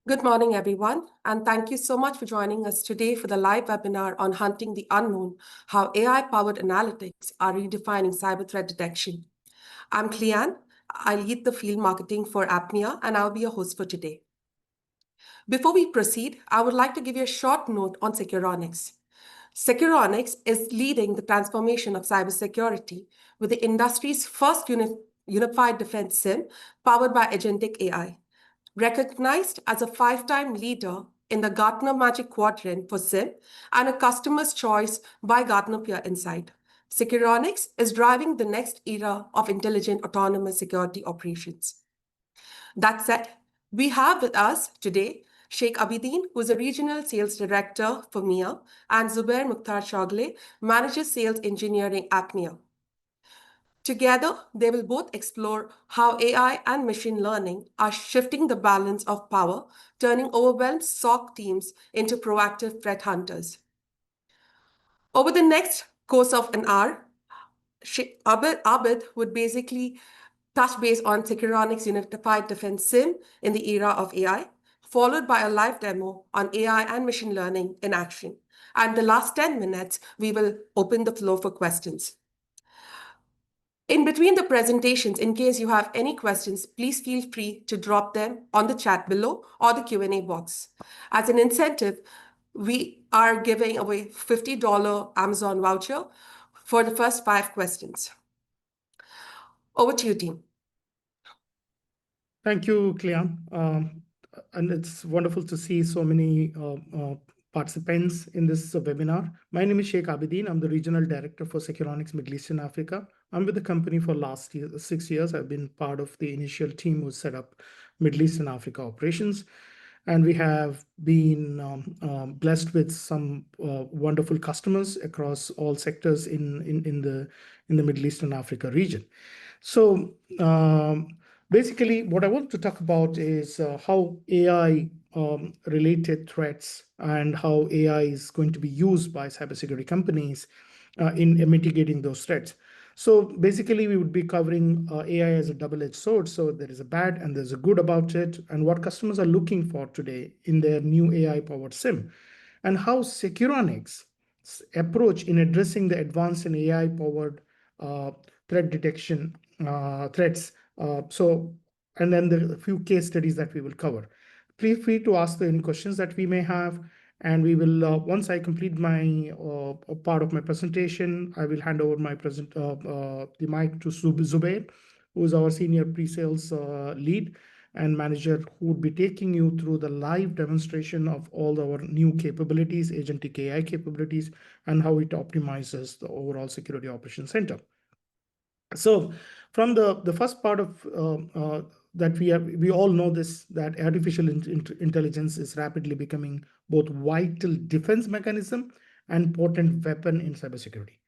Good morning, everyone, and thank you so much for joining us today for the live webinar on Hunting the Unknown, how AI-powered analytics are redefining cyber threat detection. I'm Cleanne. I lead the field marketing for APMEA, and I'll be your host for today. Before we proceed, I would like to give you a short note on Securonix. Securonix is leading the transformation of cybersecurity with the industry's first unified defense SIEM powered by Agentic AI. Recognized as a 5-time leader in the Gartner Magic Quadrant for SIEM and a customer's choice by Gartner Peer Insight, Securonix is driving the next era of intelligent autonomous security operations. That said, we have with us today Sheik Abideen, who is a regional sales director for MEA, and Zubair Mukhtar Chowgale, manager sales engineering at MEA. Together, they will both explore how AI and machine learning are shifting the balance of power, turning overwhelmed SOC teams into proactive threat hunters. Over the next course of an hour, Abid would basically touch base on Securonix Unified Defense SIEM in the era of AI, followed by a live demo on AI and machine learning in action. And the last 10 minutes, we will open the floor for questions. In between the presentations, in case you have any questions, please feel free to drop them on the chat below or the Q&A box. As an incentive, we are giving away $50 Amazon voucher for the first 5 questions. Over to you, team. Thank you, Cleanne. And it's wonderful to see so many participants in this webinar. My name is Sheik Abideen. I'm the Regional Director for Securonix Middle East and Africa. I'm with the company for last 6 years. I've been part of the initial team who set up Middle East and Africa operations. And we have been blessed with some wonderful customers across all sectors in the Middle East and Africa region. So basically, what I want to talk about is how AI related threats and how AI is going to be used by cybersecurity companies in mitigating those threats. So basically, we would be covering AI as a double-edged sword. So there is a bad and there's a good about it, and what customers are looking for today in their new AI-powered SIEM, and how Securonix's approach in addressing the advanced and AI-powered threat detection threats. And then the few case studies that we will cover. Feel free to ask any questions that we may have, and we will, once I complete my part of my presentation, I will hand over the mic to Zubair, who is our senior pre-sales lead and manager, who would be taking you through the live demonstration of all our new capabilities, Agentic AI capabilities, and how it optimizes the overall security operations center. So from the first part of that we all know this, that artificial intelligence is rapidly becoming both vital defense mechanism and potent weapon in cybersecurity.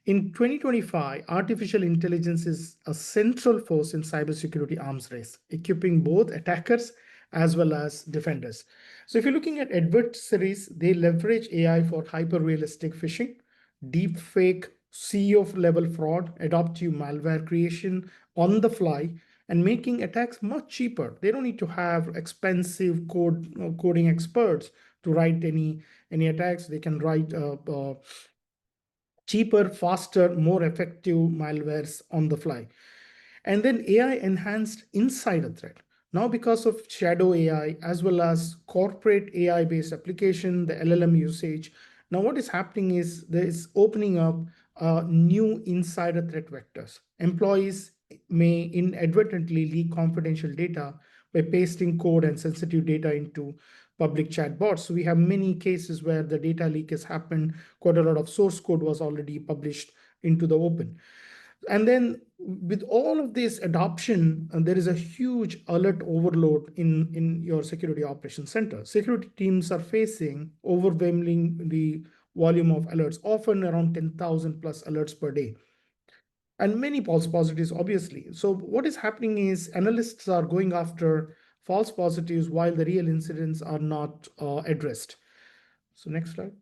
In 2025, artificial intelligence is a central force in cybersecurity arms race, equipping both attackers as well as defenders. So if you're looking at adversaries, they leverage AI for hyper-realistic phishing, deepfake, CEO-level fraud, adaptive malware creation on the fly, and making attacks much cheaper. They don't need to have expensive coding experts to write any attacks. They can write cheaper, faster, more effective malwares on the fly. And then AI-enhanced insider threat. Now, because of shadow AI as well as corporate AI-based application, the LLM usage, now what is happening is there is opening up new insider threat vectors. Employees may inadvertently leak confidential data by pasting code and sensitive data into public chat bots. So we have many cases where the data leak has happened. Quite a lot of source code was already published into the open. And then with all of this adoption, there is a huge alert overload in your security operations center. Security teams are facing overwhelming the volume of alerts, often around 10,000 plus alerts per day. And many false positives, obviously. So what is happening is analysts are going after false positives while the real incidents are not addressed. So next slide.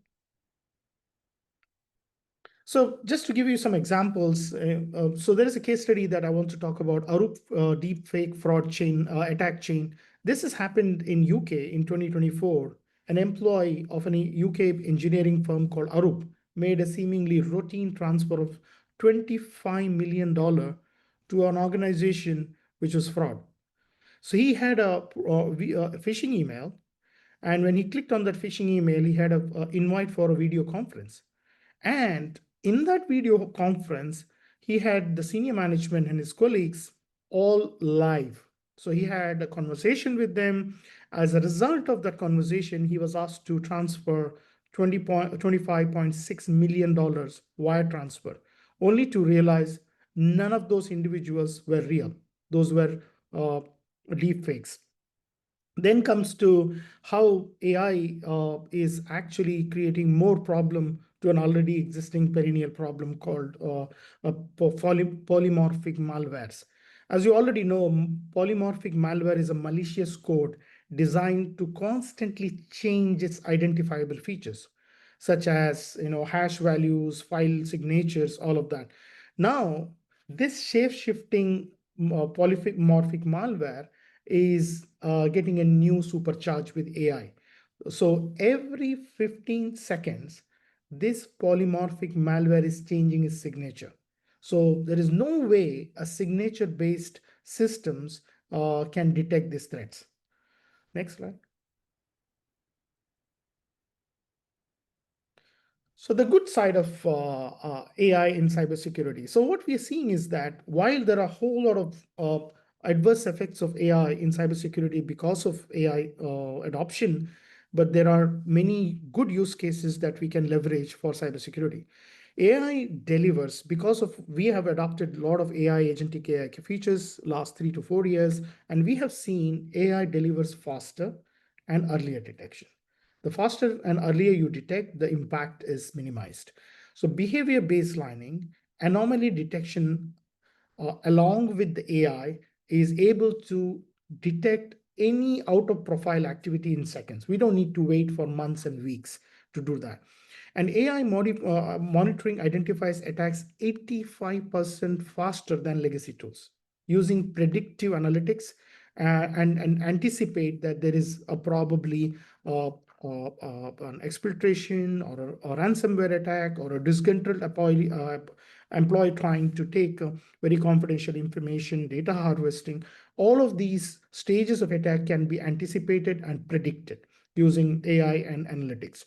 So just to give you some examples, so there is a case study that I want to talk about, Arup deepfake fraud chain, attack chain. This has happened in UK in 2024. An employee of an UK engineering firm called Arup made a seemingly routine transfer of $25 million to an organization which was fraud. So he had a phishing email, and when he clicked on that phishing email, he had an invite for a video conference. And in that video conference, he had the senior management and his colleagues all live. So he had a conversation with them. As a result of that conversation, he was asked to transfer $25.6 million wire transfer, only to realize none of those individuals were real. Those were deep fakes. Then comes to how AI is actually creating more problem to an already existing perennial problem called polymorphic malwares. As you already know, polymorphic malware is a malicious code designed to constantly change its identifiable features, such as hash values, file signatures, all of that. Now, this shape-shifting polymorphic malware is getting a new supercharge with AI. So every 15 seconds, this polymorphic malware is changing its signature. So there is no way a signature-based systems can detect these threats. Next slide. So the good side of AI in cybersecurity. So what we are seeing is that while there are a whole lot of adverse effects of AI in cybersecurity because of AI adoption, but there are many good use cases that we can leverage for cybersecurity. AI delivers because of we have adopted a lot of AI agentic AI features last 3 to 4 years, and we have seen AI delivers faster and earlier detection. The faster and earlier you detect, the impact is minimized. So behavior baselining, anomaly detection, along with the AI, is able to detect any out of profile activity in seconds. We don't need to wait for months and weeks to do that. And AI monitoring identifies attacks 85% faster than legacy tools using predictive analytics and anticipate that there is a probably an exfiltration or a ransomware attack or a disgruntled employee trying to take very confidential information, data harvesting. All of these stages of attack can be anticipated and predicted using AI and analytics.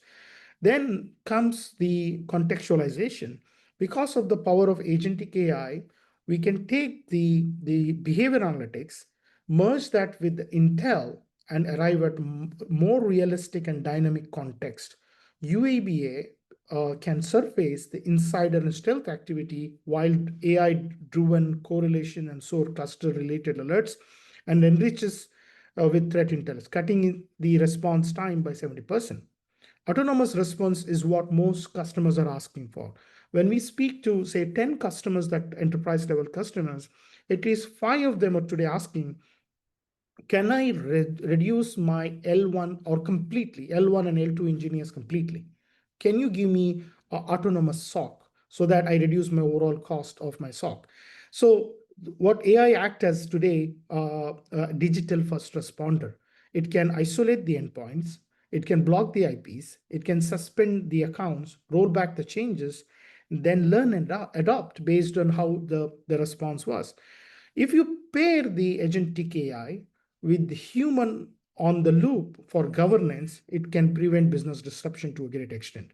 Then comes the contextualization. Because of the power of agentic AI, we can take the behavior analytics, merge that with the intel, and arrive at more realistic and dynamic context. UABA can surface the insider and stealth activity while AI-driven correlation and SOAR cluster-related alerts, and enriches with threat intelligence, cutting the response time by 70%. Autonomous response is what most customers are asking for. When we speak to, say, 10 customers, that enterprise level customers, at least 5 of them are today asking, can I reduce my L1 or completely, L1 and L2 engineers completely? Can you give me an autonomous SOC so that I reduce my overall cost of my SOC? So what AI act as today, digital first responder. It can isolate the endpoints, it can block the IPs, it can suspend the accounts, roll back the changes, then learn and adopt based on how the response was. If you pair the agentic AI with human on the loop for governance, it can prevent business disruption to a great extent.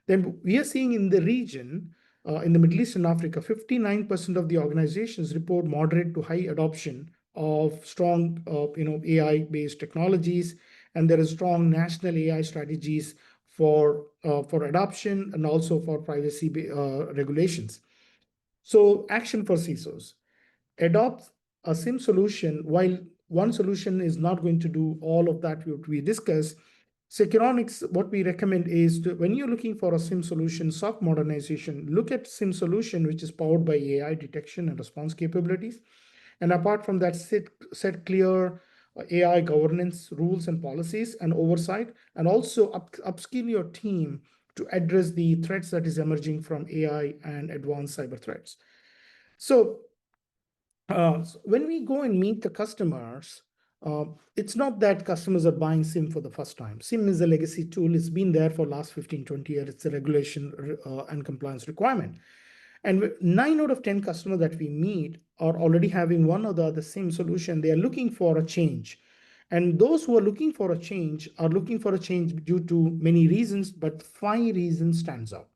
Then we are seeing in the region, in the Middle East and Africa, 59% of the organizations report moderate to high adoption of strong AI-based technologies, and there is strong national AI strategies for adoption and also for privacy regulations. So action for CISOs. Adopt a SIEM solution. While one solution is not going to do all of that we discussed, Securonix, what we recommend is when you're looking for a SIEM solution, SOC modernization, look at SIEM solution, which is powered by AI detection and response capabilities. And apart from that, set clear AI governance rules and policies and oversight, and also upskill your team to address the threats that is emerging from AI and advanced cyber threats. So when we go and meet the customers, It's not that customers are buying SIEM for the first time. SIEM is a legacy tool. It's been there for last 15, 20 years. It's a regulation and compliance requirement. And 9 out of 10 customers that we meet are already having one or the other SIEM solution. They are looking for a change. And those who are looking for a change are looking for a change due to many reasons, but 5 reasons stands out.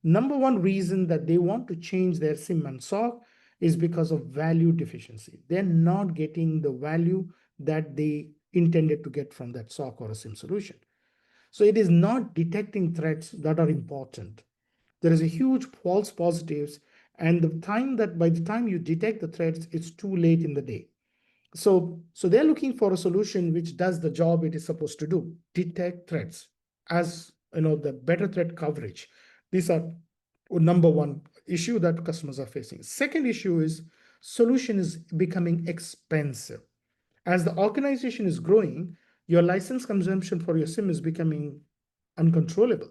Number one reason that they want to change their SIEM and SOC is because of value deficiency. They're not getting the value that they intended to get from that SOC or a SIEM solution. So it is not detecting threats that are important. There is a huge false positives, and by the time you detect the threats, it's too late in the day. So they're looking for a solution which does the job it is supposed to do: detect threats, as the better threat coverage. These are number one issue that customers are facing. Second issue is solution is becoming expensive. As the organization is growing, your license consumption for your SIEM is becoming uncontrollable.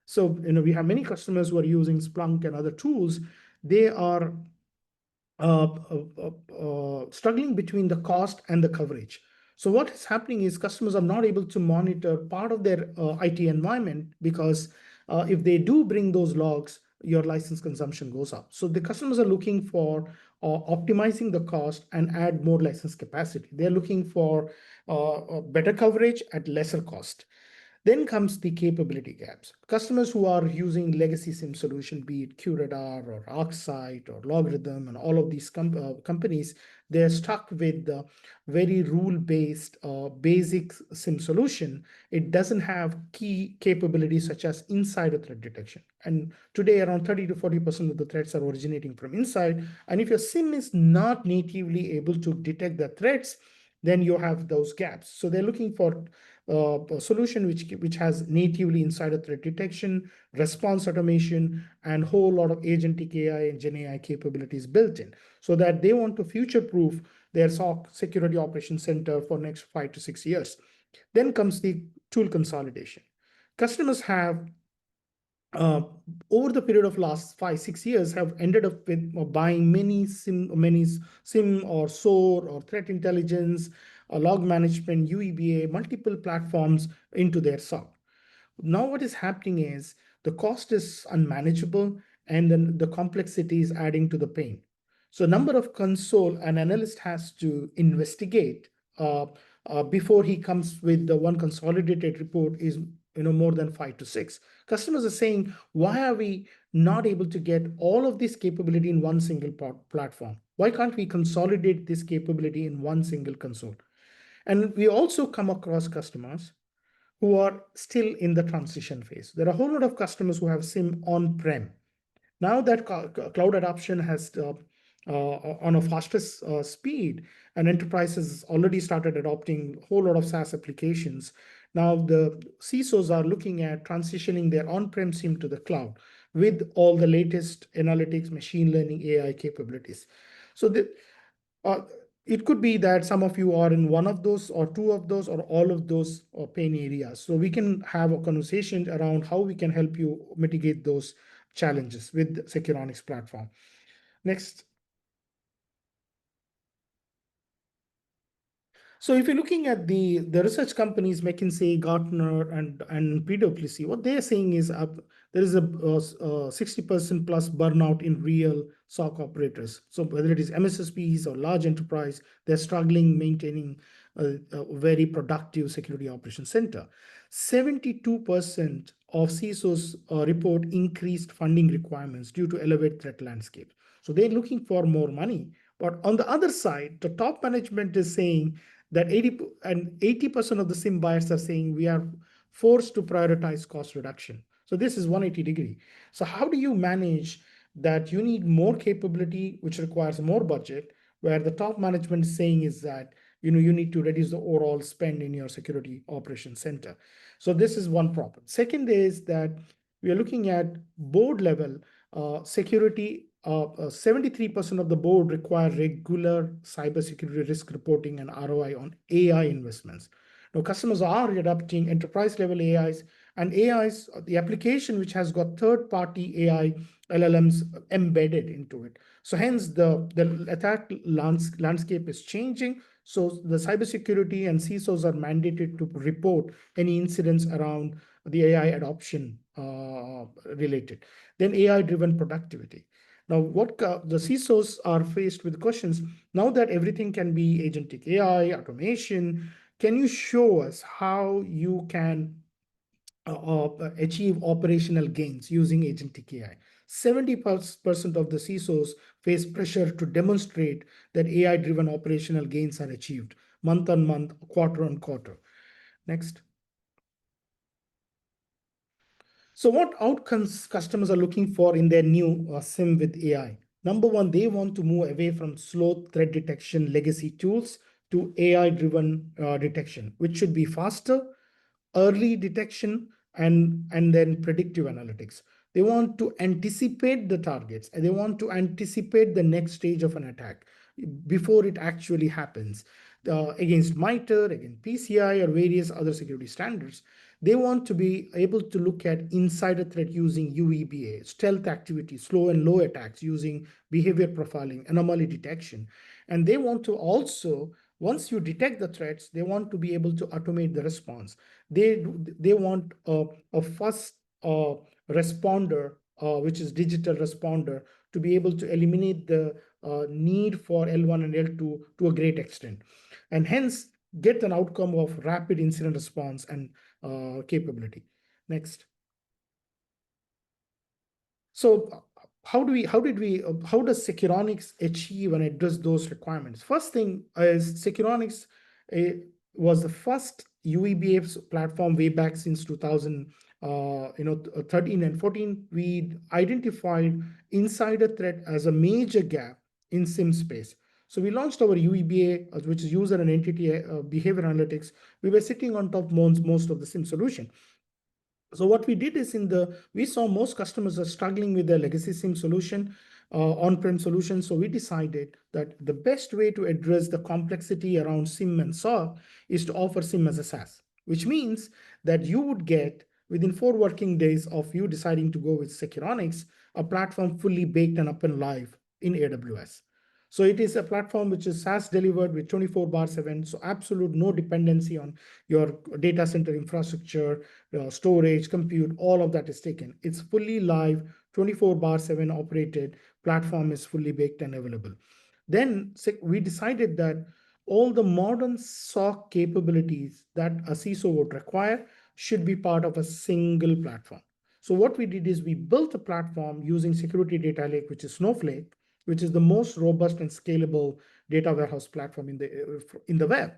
So we have many customers who are using Splunk and other tools. They are struggling between the cost and the coverage. So what is happening is customers are not able to monitor part of their IT environment, because if they do bring those logs, your license consumption goes up. So the customers are looking for optimizing the cost and add more license capacity. They're looking for better coverage at lesser cost. Then comes the capability gaps. Customers who are using legacy SIEM solution, be it QRadar or ArcSight or Logarithm and all of these companies, they're stuck with the very rule-based basic SIEM solution. It doesn't have key capabilities such as insider threat detection. And today, around 30 to 40% of the threats are originating from inside. And if your SIEM is not natively able to detect the threats, then you have those gaps. So they're looking for a solution which has natively insider threat detection, response automation, and whole lot of agentic AI and Gen AI capabilities built in, so that they want to future-proof their SOC security operations center for next 5 to 6 years. Then comes the tool consolidation. Customers have over the period of last 5-6 years have ended up with buying many SIEM or SOAR or threat intelligence, log management, UEBA, multiple platforms into their SOC. Now what is happening is the cost is unmanageable, and then the complexity is adding to the pain. So number of console an analyst has to investigate before he comes with the one consolidated report is more than 5 to 6. Customers are saying, why are we not able to get all of this capability in one single platform? Why can't we consolidate this capability in one single console? And we also come across customers who are still in the transition phase. There are a whole lot of customers who have SIEM on-prem. Now that cloud adoption has on a fastest speed, and enterprises already started adopting a whole lot of SaaS applications. Now the CISOs are looking at transitioning their on-prem SIEM to the cloud with all the latest analytics, machine learning, AI capabilities. So it could be that some of you are in one of those or two of those or all of those pain areas. So we can have a conversation around how we can help you mitigate those challenges with Securonix platform. Next. So if you're looking at the research companies, McKinsey, Gartner, and PwC, what they're saying is there is a 60% plus burnout in real SOC operators. So whether it is MSSPs or large enterprise, they're struggling maintaining a very productive security operations center. 72% of CISOs report increased funding requirements due to elevated threat landscape. So they're looking for more money. But on the other side, the top management is saying that 80% of the SIEM buyers are saying we are forced to prioritize cost reduction. So this is 180-degree. So how do you manage that? You need more capability, which requires more budget, where the top management is saying is that you need to reduce the overall spend in your security operations center. So this is one problem. Second is that we are looking at board level security. 73% of the board require regular cybersecurity risk reporting and ROI on AI investments. Now, customers are adopting enterprise level AIs, and AIs, the application which has got third-party AI LLMs embedded into it. So hence the attack landscape is changing. So the cybersecurity and CISOs are mandated to report any incidents around the AI adoption related. Then AI-driven productivity. Now, what the CISOs are faced with questions, now that everything can be agentic AI, automation, can you show us how you can achieve operational gains using agentic AI? 70% of the CISOs face pressure to demonstrate that AI-driven operational gains are achieved month on month, quarter on quarter. Next. So what outcomes customers are looking for in their new SIEM with AI? Number one, they want to move away from slow threat detection legacy tools to AI-driven detection, which should be faster, early detection, and then predictive analytics. They want to anticipate the targets, and they want to anticipate the next stage of an attack before it actually happens. Against MITRE, against PCI, or various other security standards, they want to be able to look at insider threat using UEBA, stealth activity, slow and low attacks using behavior profiling, anomaly detection. And they want to also, once you detect the threats, they want to be able to automate the response. They want a first responder, which is digital responder, to be able to eliminate the need for L1 and L2 to a great extent, and hence get an outcome of rapid incident response and capability. Next. So how does Securonix achieve and address those requirements? First thing is Securonix was the first UEBA platform way back since 2013 and 14. We identified insider threat as a major gap in SIEM space. So we launched our UEBA, which is user and entity behavior analytics. We were sitting on top most of the SIEM solution. So what we did is we saw most customers are struggling with their legacy SIEM solution, on-prem solution. So we decided that the best way to address the complexity around SIEM and SOC is to offer SIEM as a SaaS, which means that you would get, within 4 working days of you deciding to go with Securonix, a platform fully baked and up and live in AWS. So it is a platform which is SaaS delivered with 24/7, so absolute no dependency on your data center infrastructure, storage, compute, all of that is taken. It's fully live, 24/7 operated, platform is fully baked and available. Then we decided that all the modern SOC capabilities that a CISO would require should be part of a single platform. So what we did is we built a platform using security data lake, which is Snowflake, which is the most robust and scalable data warehouse platform in the web,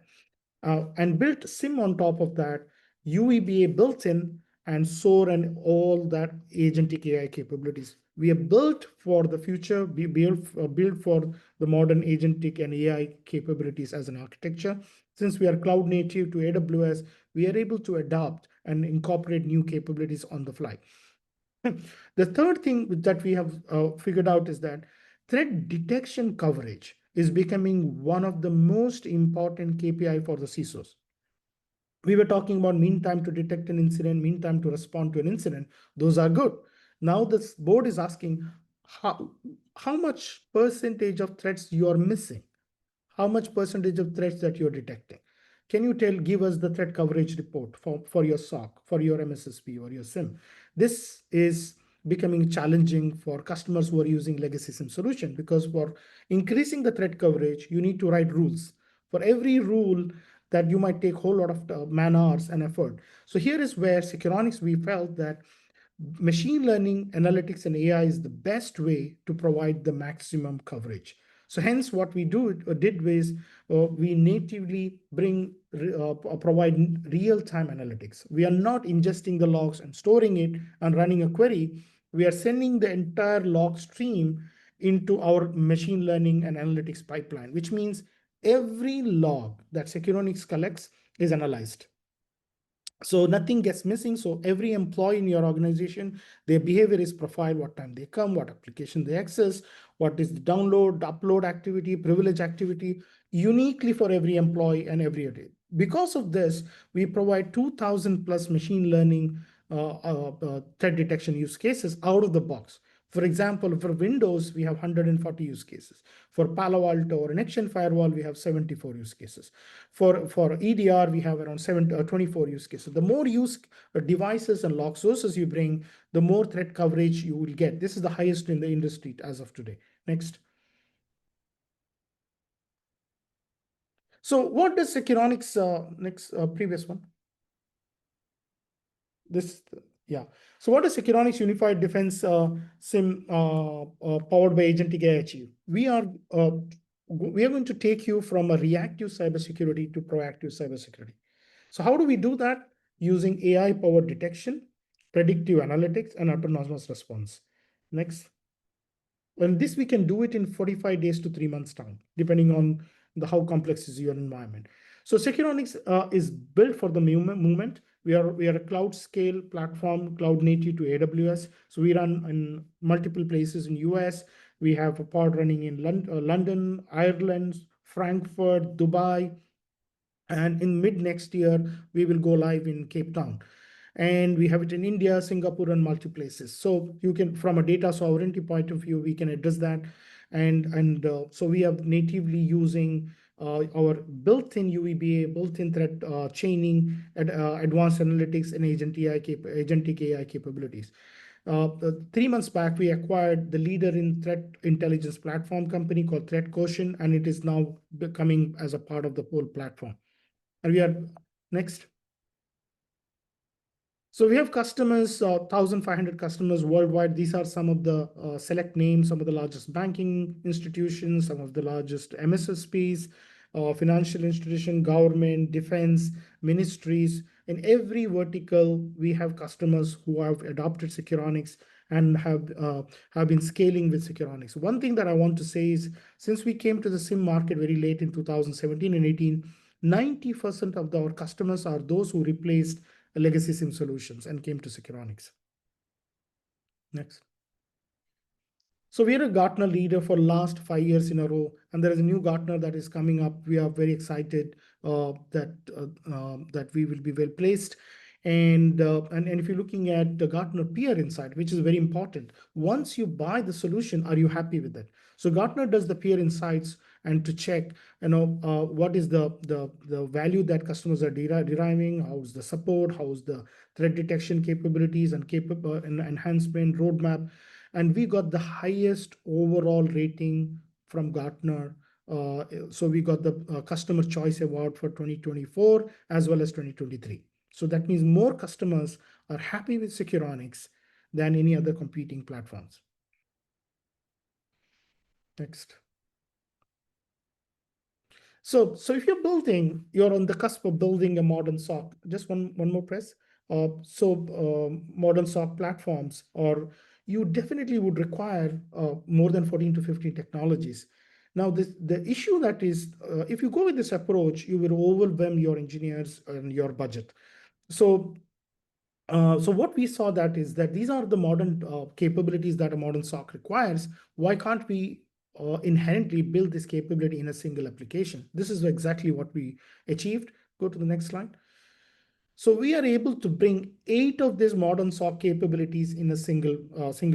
and built SIEM on top of that, UEBA built in, and SOAR and all that agentic AI capabilities. We are built for the future, we built for the modern agentic and AI capabilities as an architecture. Since we are cloud native to AWS, we are able to adapt and incorporate new capabilities on the fly. The third thing that we have figured out is that threat detection coverage is becoming one of the most important KPI for the CISOs. We were talking about mean time to detect an incident, mean time to respond to an incident. Those are good. Now this board is asking how much percentage of threats you are missing, how much percentage of threats that you're detecting. Can you give us the threat coverage report for your SOC, for your MSSP or your SIEM? This is becoming challenging for customers who are using legacy SIEM solution, because for increasing the threat coverage, you need to write rules. For every rule that you might take a whole lot of man hours and effort. So here is where Securonix, we felt that machine learning, analytics, and AI is the best way to provide the maximum coverage. So hence what we did was we natively provide real-time analytics. We are not ingesting the logs and storing it and running a query. We are sending the entire log stream into our machine learning and analytics pipeline, which means every log that Securonix collects is analyzed. So nothing gets missing. So every employee in your organization, their behavior is profiled, what time they come, what application they access, what is the download, upload activity, privilege activity, uniquely for every employee and every day. Because of this, we provide 2,000 plus machine learning threat detection use cases out of the box For example, for Windows, we have 140 use cases. For Palo Alto or Next-Gen Firewall, we have 74 use cases. For EDR, we have around 24 use cases. The more devices and log sources you bring, the more threat coverage you will get. This is the highest in the industry as of today. Next. So what does Securonix, previous one? This, yeah. So what does Securonix Unified Defense SIEM powered by Agentic AI achieve? We are going to take you from a reactive cybersecurity to proactive cybersecurity. So how do we do that? Using AI-powered detection, predictive analytics, and autonomous response. Next. And this we can do it in 45 days to 3 months time, depending on how complex is your environment. So Securonix is built for the movement. We are a cloud scale platform, cloud native to AWS. So we run in multiple places in US. We have a pod running in London, Ireland, Frankfurt, Dubai, and in mid next year we will go live in Cape Town. And we have it in India, Singapore, and multiple places. So you can, from a data sovereignty point of view, we can address that. And so we are natively using our built-in UEBA, built-in threat chaining, advanced analytics, and agentic AI capabilities. 3 months back, we acquired the leader in threat intelligence platform company called Threat Quotient, and it is now becoming as a part of the whole platform. And we are next. So we have customers, 1,500 customers worldwide. These are some of the select names, some of the largest banking institutions, some of the largest MSSPs, financial institution, government, defense, ministries. In every vertical, we have customers who have adopted Securonix and have been scaling with Securonix. One thing that I want to say is, since we came to the SIEM market very late in 2017 and 18, 90% of our customers are those who replaced legacy SIEM solutions and came to Securonix. Next. So we are a Gartner leader for last 5 years in a row, and there is a new Gartner that is coming up. We are very excited that we will be well placed. And if you're looking at the Gartner Peer Insight, which is very important, once you buy the solution, are you happy with it? So Gartner does the Peer Insights and to check, what is the value that customers are deriving, how's the support, how's the threat detection capabilities and enhancement roadmap. And we got the highest overall rating from Gartner. So we got the Customer Choice Award for 2024 as well as 2023. So that means more customers are happy with Securonix than any other competing platforms. Next. So if you're on the cusp of building a modern SOC, just one more press. Modern SOC platforms, or you definitely would require more than 14 to 15 technologies. Now, the issue that is, if you go with this approach, you will overwhelm your engineers and your budget. So what we saw that is that these are the modern capabilities that a modern SOC requires. Why can't we inherently build this capability in a single application? This is exactly what we achieved. Go to the next slide. So we are able to bring 8 of these modern SOC capabilities in a single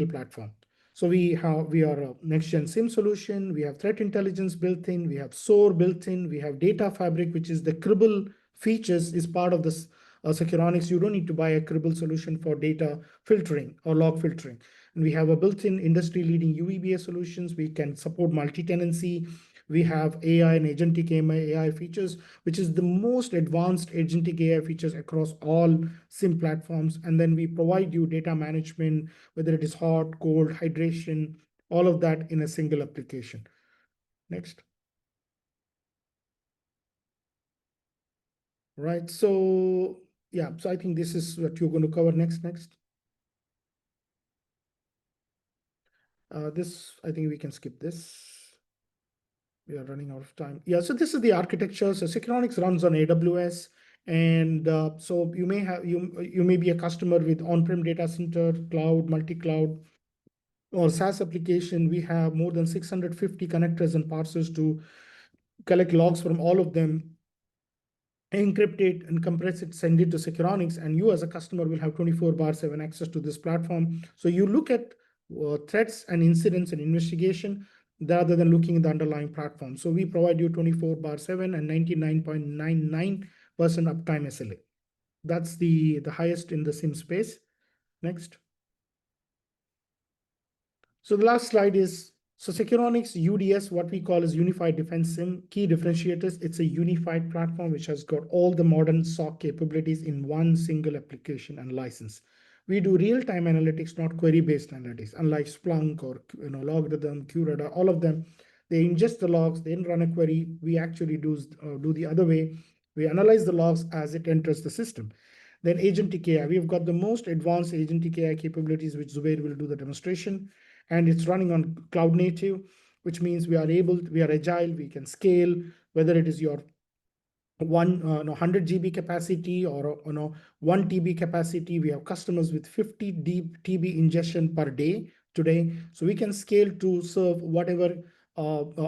platform. So we are a next-gen SIEM solution. We have threat intelligence built in. We have SOAR built in. We have data fabric, which is the Cribble features is part of this Securonix. You don't need to buy a Cribble solution for data filtering or log filtering. And we have a built-in industry-leading UEBA solutions. We can support multi-tenancy. We have AI and Agentic AI features, which is the most advanced Agentic AI features across all SIEM platforms. And then we provide you data management, whether it is hot, cold, hydration, all of that in a single application. Next. Right. So yeah, so I think this is what you're going to cover next. This, I think we can skip this. We are running out of time. Yeah, so this is the architecture. So Securonix runs on AWS. And so you may be a customer with on-prem data center, cloud, multi-cloud, or SaaS application. We have more than 650 connectors and parsers to collect logs from all of them, encrypt it and compress it, send it to Securonix, and you as a customer will have 24/7 access to this platform. So you look at threats and incidents and investigation rather than looking at the underlying platform. So we provide you 24/7 and 99.99% uptime SLA. That's the highest in the SIEM space. Next. So the last slide is, so Securonix UDS, what we call is Unified Defense SIEM. Key differentiators, it's a unified platform which has got all the modern SOC capabilities in one single application and license. We do real-time analytics, not query-based analytics, unlike Splunk or Logarithm, QRadar, all of them. They ingest the logs, then run a query. We actually do the other way. We analyze the logs as it enters the system. Then Agentic AI, we've got the most advanced Agentic AI capabilities, which Zubair will do the demonstration. And it's running on cloud native, which means we are agile, we can scale, whether it is your 100 GB capacity or 1 TB capacity. We have customers with 50 TB ingestion per day today, so we can scale to serve whatever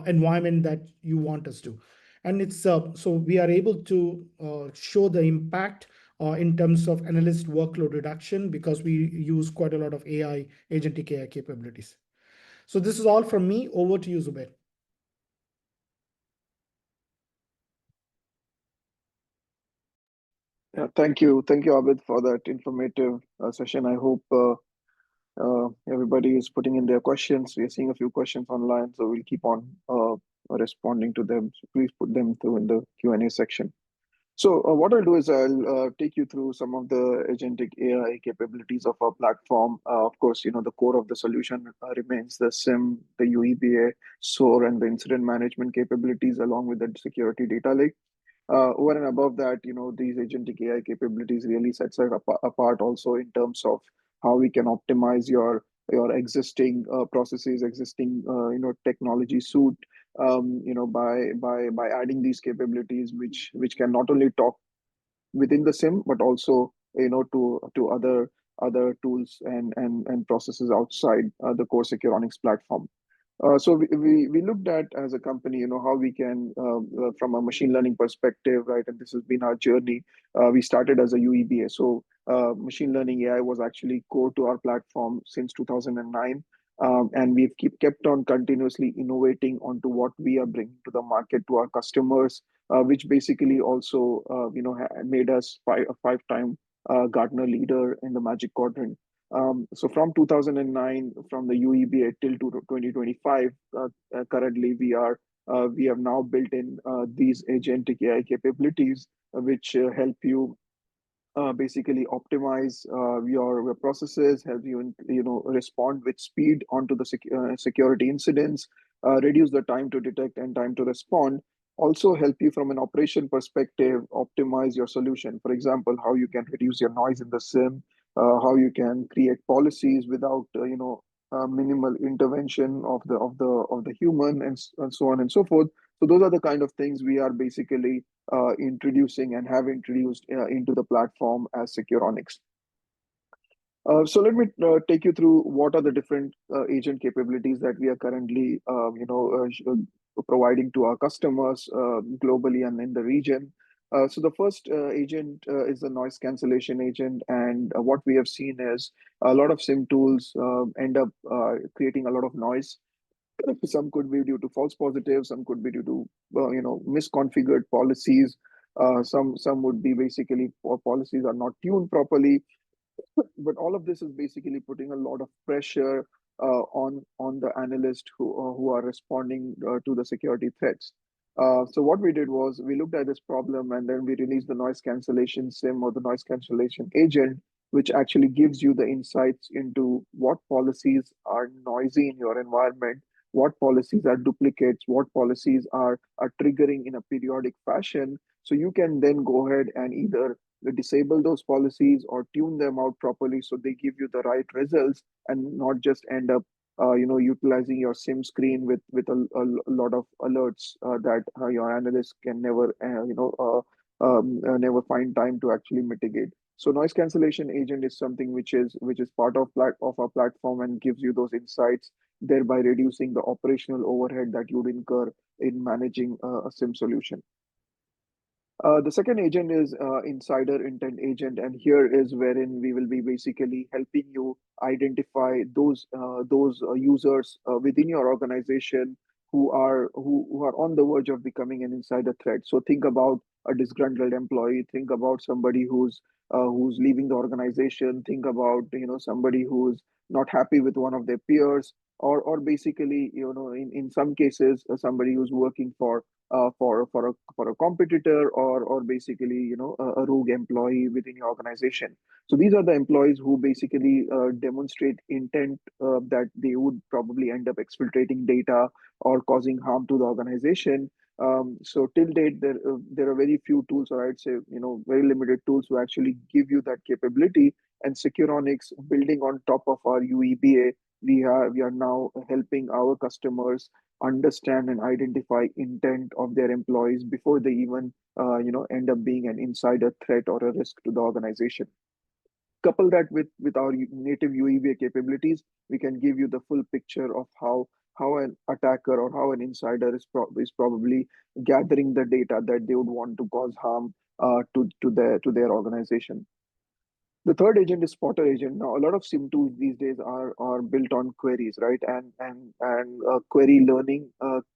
environment that you want us to. And it's so we are able to show the impact in terms of analyst workload reduction because we use quite a lot of agentic AI capabilities. So this is all from me. Over to you, Zubair. Yeah, thank you, Abid, for that informative session. I hope everybody is putting in their questions. We are seeing a few questions online, so we'll keep on responding to them. So please put them through in the Q&A section. So what I'll do is I'll take you through some of the agentic AI capabilities of our platform. Of course, the core of the solution remains the SIEM, the UEBA, SOAR, and the incident management capabilities, along with the security data lake. Over and above that, these agentic AI capabilities really sets us apart also in terms of how we can optimize your existing processes, existing technology suite, by adding these capabilities, which can not only talk within the SIEM but also to other tools and processes outside the core Securonix platform. So we looked at as a company, how we can, from a machine learning perspective, right? And this has been our journey. We started as a UEBA. So machine learning AI was actually core to our platform since 2009. And we've kept on continuously innovating onto what we are bringing to the market to our customers, which basically also, made us a five-time Gartner leader in the Magic Quadrant. So from 2009, from the UEBA till to 2025, currently we have now built in these agentic AI capabilities, which help you basically optimize your processes, help you respond with speed onto the security incidents, reduce the time to detect and time to respond. Also help you from an operation perspective, optimize your solution. For example, how you can reduce your noise in the SIEM, how you can create policies without minimal intervention of the human, and so on and so forth. So those are the kind of things we are basically introducing and have introduced into the platform as Securonix. So let me take you through what are the different agent capabilities that we are currently providing to our customers globally and in the region. So the first agent is the noise cancellation agent, and what we have seen is a lot of SIEM tools end up creating a lot of noise. Some could be due to false positives, some could be due to misconfigured policies. Some would be basically policies are not tuned properly. But all of this is basically putting a lot of pressure on the analysts who are responding to the security threats. So what we did was we looked at this problem, and then we released the noise cancellation SIEM, or the noise cancellation agent, which actually gives you the insights into what policies are noisy in your environment, what policies are duplicates, what policies are triggering in a periodic fashion. So you can then go ahead and either disable those policies or tune them out properly so they give you the right results, and not just end up utilizing your SIEM screen with a lot of alerts that your analysts can never never find time to actually mitigate. So noise cancellation agent is something which is part of our platform and gives you those insights, thereby reducing the operational overhead that you'd incur in managing a SIEM solution. The second agent is insider intent agent, and here is wherein we will be basically helping you identify those users within your organization who are on the verge of becoming an insider threat. So think about a disgruntled employee. Think about somebody who's leaving the organization. Think about somebody who's not happy with one of their peers, or basically in some cases somebody who's working for a competitor, or basically a rogue employee within your organization. So these are the employees who basically demonstrate intent that they would probably end up exfiltrating data or causing harm to the organization. So till date, there are very few tools, or I'd say very limited tools, who actually give you that capability. And Securonix, building on top of our UEBA, we are now helping our customers understand and identify intent of their employees before they even end up being an insider threat or a risk to the organization. Couple that with our native UEBA capabilities, we can give you the full picture of how an attacker or how an insider is probably gathering the data that they would want to cause harm to their organization. The third agent is spotter agent. Now, a lot of SIM tools these days are built on queries, right? And query learning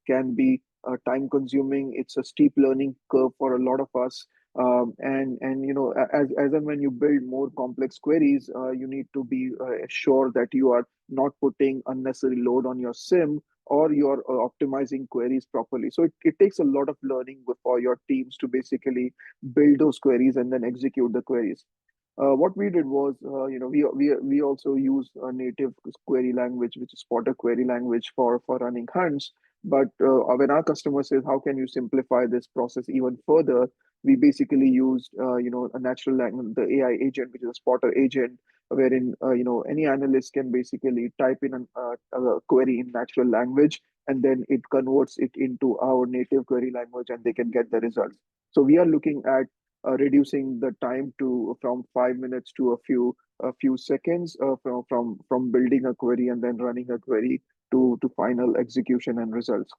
can be time consuming. It's a steep learning curve for a lot of us. And as and when you build more complex queries, you need to be sure that you are not putting unnecessary load on your SIM, or you're optimizing queries properly. So it takes a lot of learning for your teams to basically build those queries and then execute the queries. What we did was, we also use a native query language, which is Spotter query language for running hunts. But when our customer says, how can you simplify this process even further? We basically used, a natural language, the AI agent, which is a Spotter agent, wherein, any analyst can basically type in a query in natural language, and then it converts it into our native query language, and they can get the results. So we are looking at reducing the time to from 5 minutes to a few seconds from building a query and then running a query to final execution and results.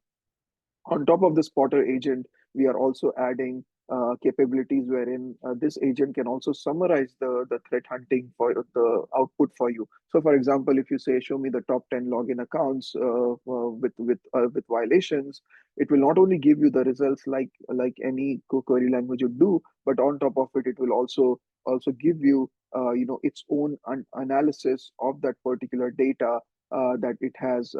On top of the spotter agent, we are also adding capabilities wherein this agent can also summarize the threat hunting for the output for you. So, for example, if you say, show me the top 10 login accounts with violations, it will not only give you the results like any query language would do, but on top of it, it will also give you its own analysis of that particular data that it has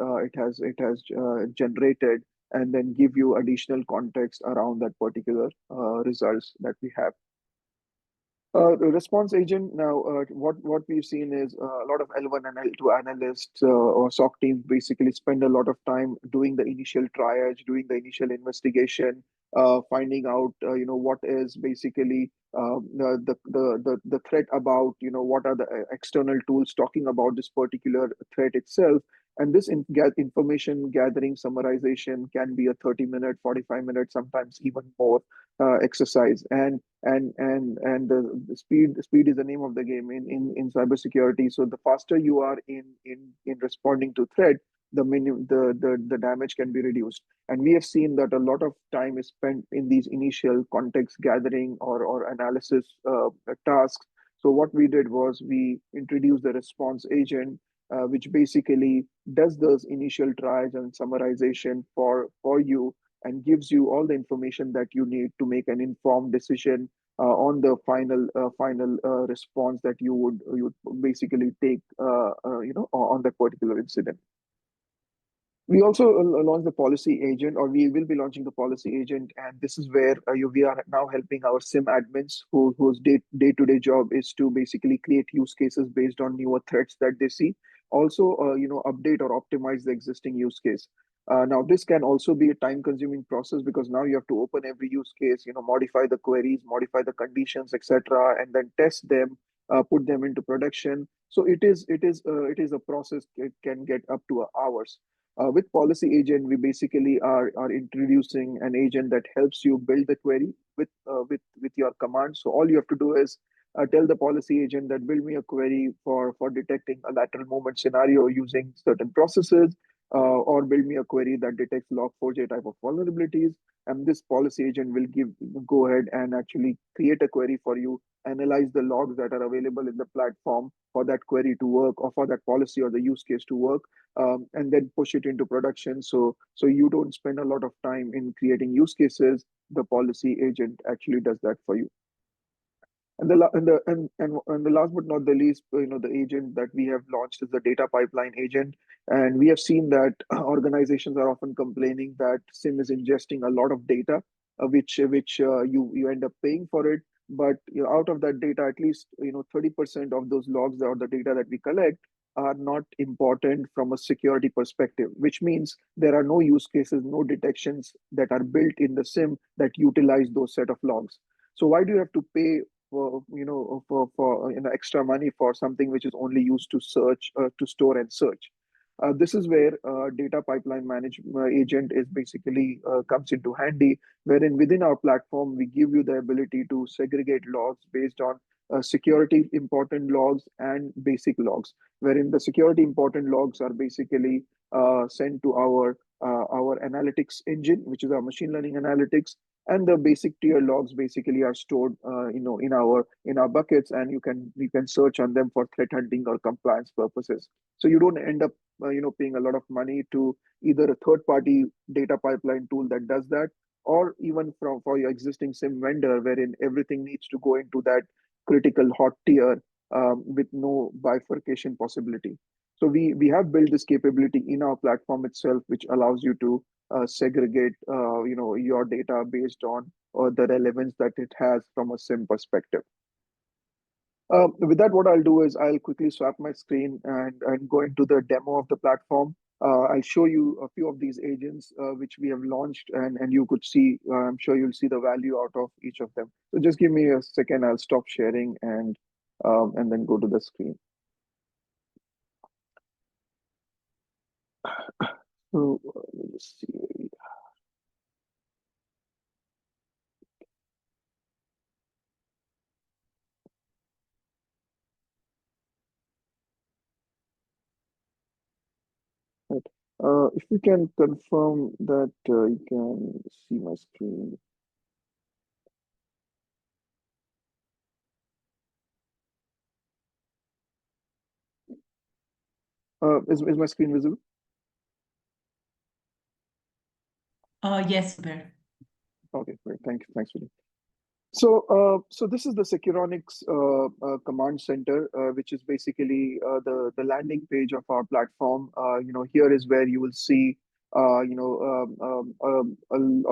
generated, and then give you additional context around that particular results that we have. The response agent now, what we've seen is a lot of L1 and L2 analysts or SOC teams basically spend a lot of time doing the initial triage, doing the initial investigation, finding out what is basically the threat about, what are the external tools talking about this particular threat itself. And this information gathering summarization can be a 30-minute, 45-minute, sometimes even more exercise. And the speed is the name of the game in cybersecurity. So the faster you are in responding to threat, the damage can be reduced. And we have seen that a lot of time is spent in these initial context gathering or analysis tasks. So what we did was we introduced the response agent, which basically does those initial triage and summarization for you, and gives you all the information that you need to make an informed decision on the final response that you would basically take on that particular incident. We also launched the policy agent, or we will be launching the policy agent, and this is where we are now helping our SIM admins whose day-to-day job is to basically create use cases based on newer threats that they see. Also, update or optimize the existing use case. Now, this can also be a time-consuming process, because now you have to open every use case, modify the queries, modify the conditions, etc., and then test them, put them into production. So it is a process. It can get up to hours. With policy agent, we basically are introducing an agent that helps you build the query with your command. So all you have to do is tell the policy agent that build me a query for detecting a lateral movement scenario using certain processes, or build me a query that detects Log4j type of vulnerabilities. and this policy agent will go ahead and actually create a query for you, analyze the logs that are available in the platform for that query to work, or for that policy or the use case to work, and then push it into production. So you don't spend a lot of time in creating use cases. The policy agent actually does that for you. And the last but not the least, the agent that we have launched is the data pipeline agent. And we have seen that organizations are often complaining that SIEM is ingesting a lot of data, which you end up paying for it. But out of that data, at least 30% of those logs or the data that we collect are not important from a security perspective, which means there are no use cases, no detections that are built in the SIEM that utilize those set of logs. So why do you have to pay for extra money for something which is only used to search, to store and search? This is where data pipeline management agent is basically comes into handy, wherein within our platform we give you the ability to segregate logs based on security important logs and basic logs, wherein the security important logs are basically sent to our analytics engine, which is our machine learning analytics, and the basic tier logs basically are stored in our buckets, and you can search on them for threat hunting or compliance purposes. So you don't end up paying a lot of money to either a third party data pipeline tool that does that, or even for your existing SIEM vendor, wherein everything needs to go into that critical hot tier with no bifurcation possibility. So we have built this capability in our platform itself, which allows you to segregate your data based on the relevance that it has from a SIEM perspective. With that, what I'll do is I'll quickly swap my screen and go into the demo of the platform. I'll show you a few of these agents which we have launched, and you could see, I'm sure you'll see the value out of each of them. So just give me a second, I'll stop sharing and then go to the screen. So let me just see. Right. If you can confirm that you can see my screen. Is my screen visible? Yes, Zubair. Okay, great. Thanks, Vinny. So this is the Securonix command center, which is basically the landing page of our platform. Here is where you will see a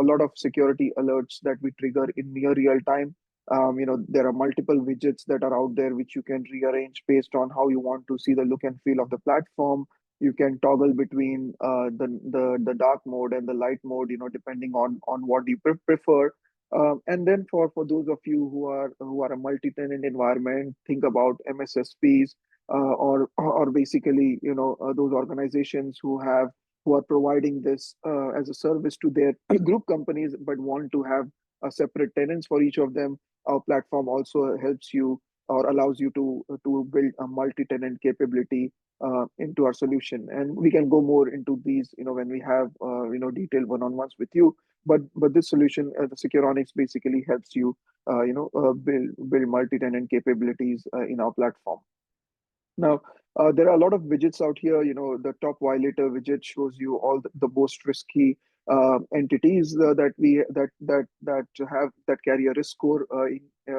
lot of security alerts that we trigger in near real time. There are multiple widgets that are out there which you can rearrange based on how you want to see the look and feel of the platform. You can toggle between the dark mode and the light mode, depending on what you prefer. And then for those of you who are a multi-tenant environment, think about MSSPs or basically those organizations who are providing this as a service to their group companies, but want to have a separate tenants for each of them. Our platform also helps you or allows you to build a multi-tenant capability into our solution, and we can go more into these when we have detailed one-on-ones with you. But this solution, the Securonix, basically helps you build multi-tenant capabilities in our platform. Now, there are a lot of widgets out here. The top violator widget shows you all the most risky entities that carry a risk score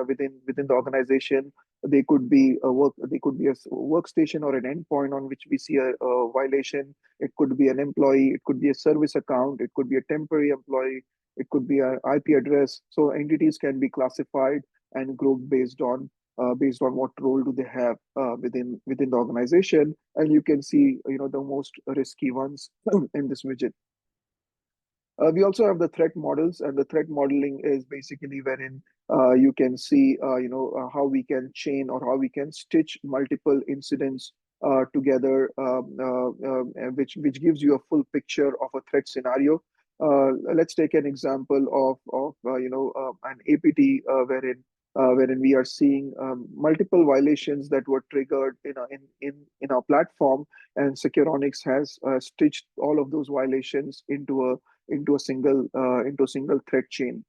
within the organization. They could be a workstation or an endpoint on which we see a violation. It could be an employee. It could be a service account. It could be a temporary employee. It could be an IP address. So entities can be classified and grouped based on what role do they have within the organization, and you can see the most risky ones in this widget. We also have the threat models, and the threat modeling is basically wherein you can see how we can chain or how we can stitch multiple incidents together, which gives you a full picture of a threat scenario. Let's take an example of an APT wherein we are seeing multiple violations that were triggered in our platform, and Securonix has stitched all of those violations into into a single threat chain.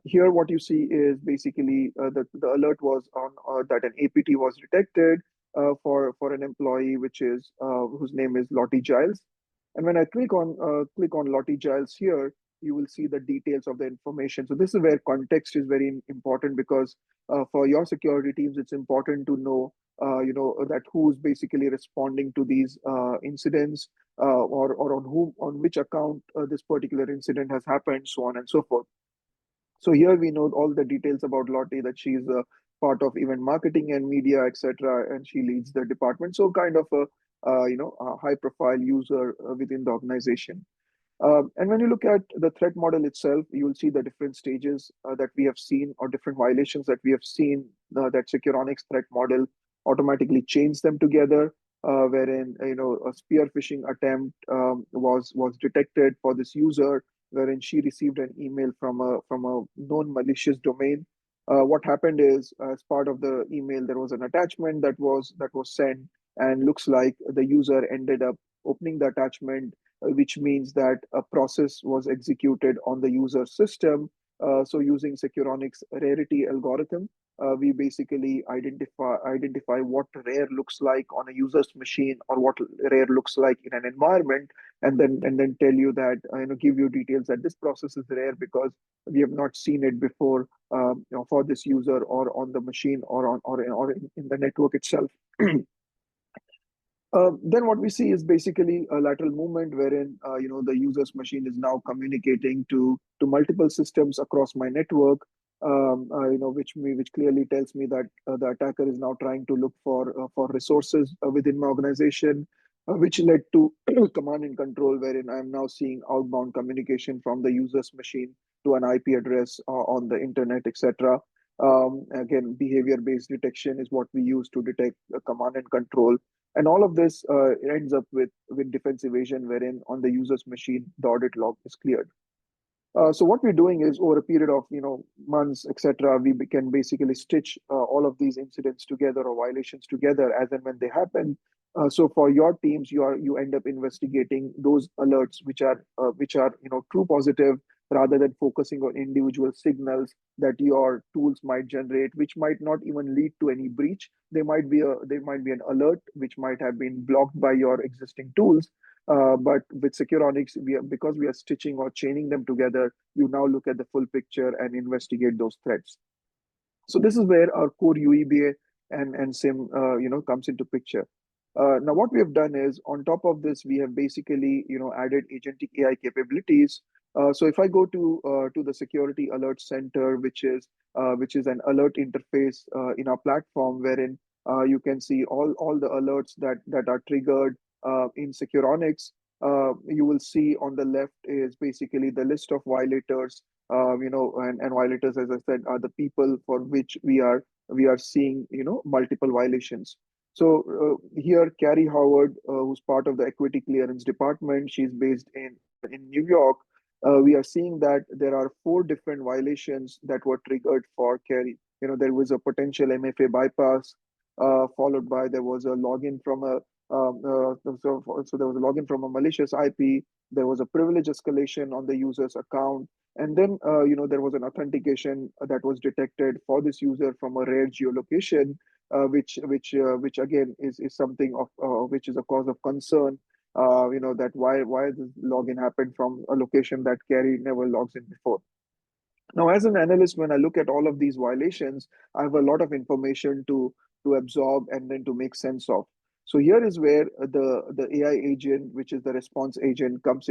Here, what you see is basically the alert was on that an APT was detected for an employee, which is whose name is Lottie Giles. And when I click on Lottie Giles here, you will see the details of the information. So this is where context is very important, because for your security teams, it's important to know that who's basically responding to these incidents, or on which account this particular incident has happened, so on and so forth. So here we know all the details about Lottie, that she's a part of event marketing and media, etc., and she leads the department. So kind of a high profile user within the organization. And when you look at the threat model itself, you will see the different stages that we have seen, or different violations that we have seen, that Securonix threat model automatically chains them together, wherein a spear phishing attempt was detected for this user, wherein she received an email from a known malicious domain. What happened is, as part of the email, there was an attachment that was sent, and looks like the user ended up opening the attachment, which means that a process was executed on the user system. So using Securonix rarity algorithm, we basically identify what rare looks like on a user's machine, or what rare looks like in an environment, and then tell you that give you details that this process is rare because we have not seen it before, for this user, or on the machine, or in the network itself. Then what we see is basically a lateral movement, wherein the user's machine is now communicating to multiple systems across my network, which clearly tells me that the attacker is now trying to look for resources within my organization, which led to command and control, wherein I'm now seeing outbound communication from the user's machine to an IP address on the internet, etc. Again, behavior-based detection is what we use to detect command and control. And all of this ends up with defense evasion, wherein on the user's machine, the audit log is cleared. So what we're doing is, over a period of months, etc., we can basically stitch all of these incidents together, or violations together, as and when they happen. So for your teams, you end up investigating those alerts which are true positive, rather than focusing on individual signals that your tools might generate, which might not even lead to any breach. They might be an alert which might have been blocked by your existing tools. But with Securonix, because we are stitching or chaining them together, you now look at the full picture and investigate those threats. So this is where our core UEBA and SIEM comes into picture. Now what we have done is, on top of this, we have basically added Agentic AI capabilities. So if I go to the Security Alert Center, which is an alert interface in our platform, wherein you can see all the alerts that are triggered in Securonix. You will see on the left is basically the list of violators, and violators, as I said, are the people for which we are seeing multiple violations. So here, Carrie Howard, who's part of the Equity Clearance Department, she's based in New York. We are seeing that there are 4 different violations that were triggered for Carrie. There was a potential MFA bypass, followed by there was a login from a so there was a login from a malicious IP. There was a privilege escalation on the user's account, and then there was an authentication that was detected for this user from a rare geolocation, which again is something of which is a cause of concern. That why this login happened from a location that Carrie never logs in before. Now, as an analyst, when I look at all of these violations, I have a lot of information to absorb and then to make sense of. So here is where the AI agent, which is the response agent, comes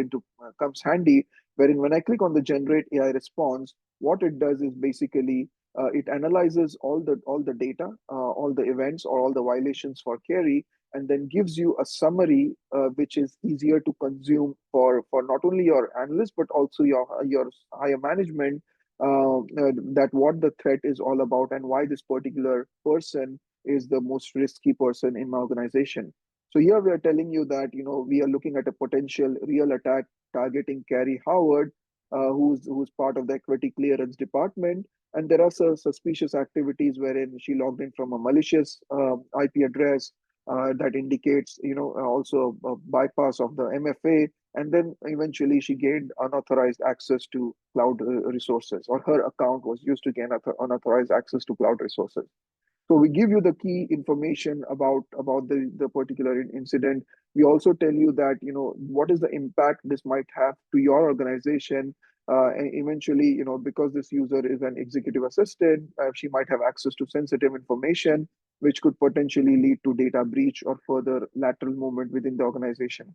handy. Wherein when I click on the generate AI response, what it does is basically it analyzes all the data, all the events, or all the violations for Carrie, and then gives you a summary which is easier to consume for not only your analyst but also your higher management, that what the threat is all about and why this particular person is the most risky person in my organization. So here we are telling you that we are looking at a potential real attack targeting Carrie Howard, who's part of the Equity Clearance Department, and there are some suspicious activities wherein she logged in from a malicious IP address that indicates also a bypass of the MFA. and then eventually she gained unauthorized access to cloud resources, or her account was used to gain unauthorized access to cloud resources. So we give you the key information about the particular incident. We also tell you that, what is the impact this might have to your organization. And eventually, because this user is an executive assistant, she might have access to sensitive information, which could potentially lead to data breach or further lateral movement within the organization.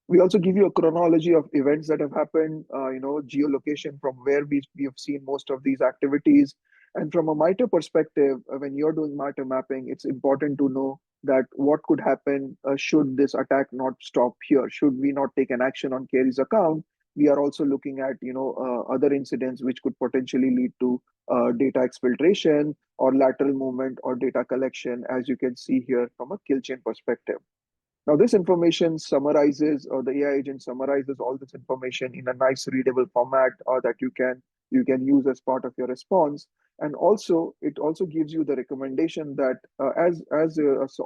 We also give you a chronology of events that have happened, geolocation from where we have seen most of these activities. And from a MITRE perspective, when you're doing MITRE mapping, it's important to know that what could happen should this attack not stop here. Should we not take an action on Kerry's account? We are also looking at, other incidents which could potentially lead to data exfiltration or lateral movement or data collection, as you can see here from a kill chain perspective. Now, this information summarizes, or the AI agent summarizes all this information in a nice readable format that you can use as part of your response. And also, it also gives you the recommendation that as a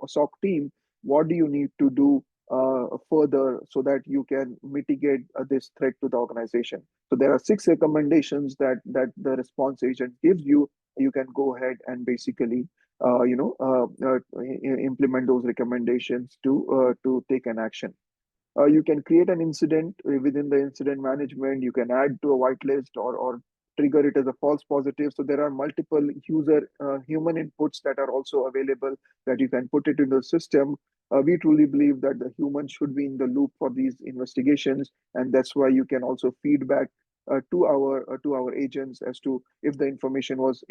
SOC team, what do you need to do further so that you can mitigate this threat to the organization. So there are 6 recommendations that the response agent gives you. You can go ahead and basically implement those recommendations to take an action. You can create an incident within the incident management. You can add to a whitelist or trigger it as a false positive. So there are multiple human inputs that are also available that you can put it in the system. We truly believe that the human should be in the loop for these investigations, and that's why you can also feedback to our agents as to if the information was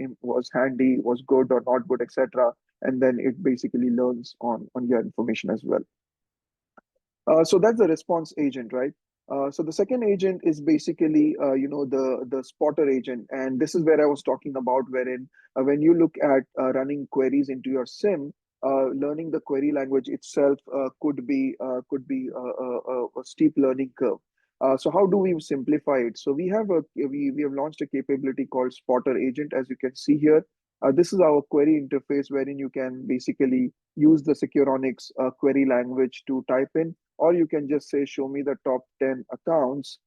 handy, was good or not good, etc. And then it basically learns on your information as well. So that's the response agent, right? So the second agent is basically, the spotter agent, and this is where I was talking about, wherein when you look at running queries into your SIEM, learning the query language itself could be a steep learning curve. So how do we simplify it? So we have launched a capability called Spotter Agent, as you can see here. This is our query interface wherein you can basically use the Securonix query language to type in, or you can just say, show me the top 10 accounts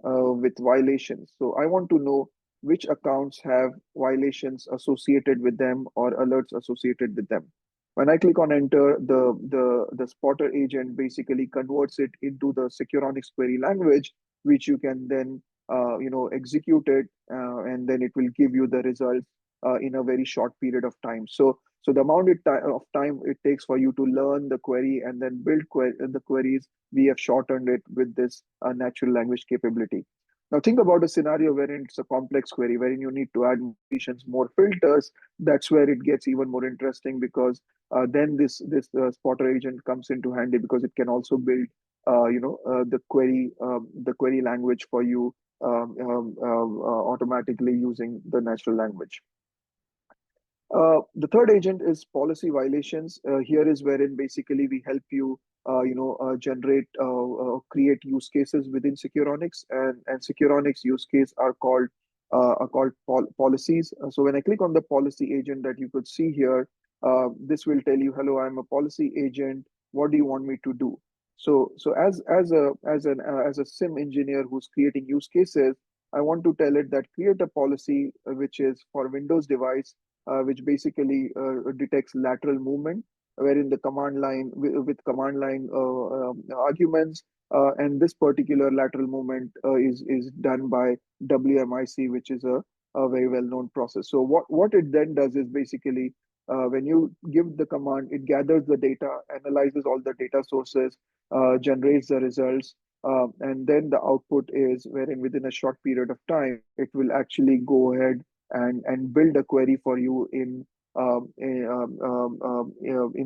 with violations. So I want to know which accounts have violations associated with them or alerts associated with them. When I click on enter, the spotter agent basically converts it into the Securonix query language, which you can then execute it, and then it will give you the results in a very short period of time. So the amount of time it takes for you to learn the query and then build the queries, we have shortened it with this natural language capability. Now think about a scenario wherein it's a complex query, wherein you need to add more conditions, more filters. That's where it gets even more interesting, because then this spotter agent comes into handy, because it can also build the query language for you automatically using the natural language. The third agent is policy violations. Here is wherein basically we help you, create use cases within Securonix, and Securonix use case are called policies. So when I click on the policy agent that you could see here, this will tell you, hello, I'm a policy agent. What do you want me to do? So as a SIEM engineer who's creating use cases, I want to tell it that create a policy which is for Windows device, which basically detects lateral movement, wherein the command line with command line arguments, and this particular lateral movement is done by WMIC, which is a very well known process. So what it then does is basically, when you give the command, it gathers the data, analyzes all the data sources, generates the results, and then the output is wherein within a short period of time, it will actually go ahead and build a query for you in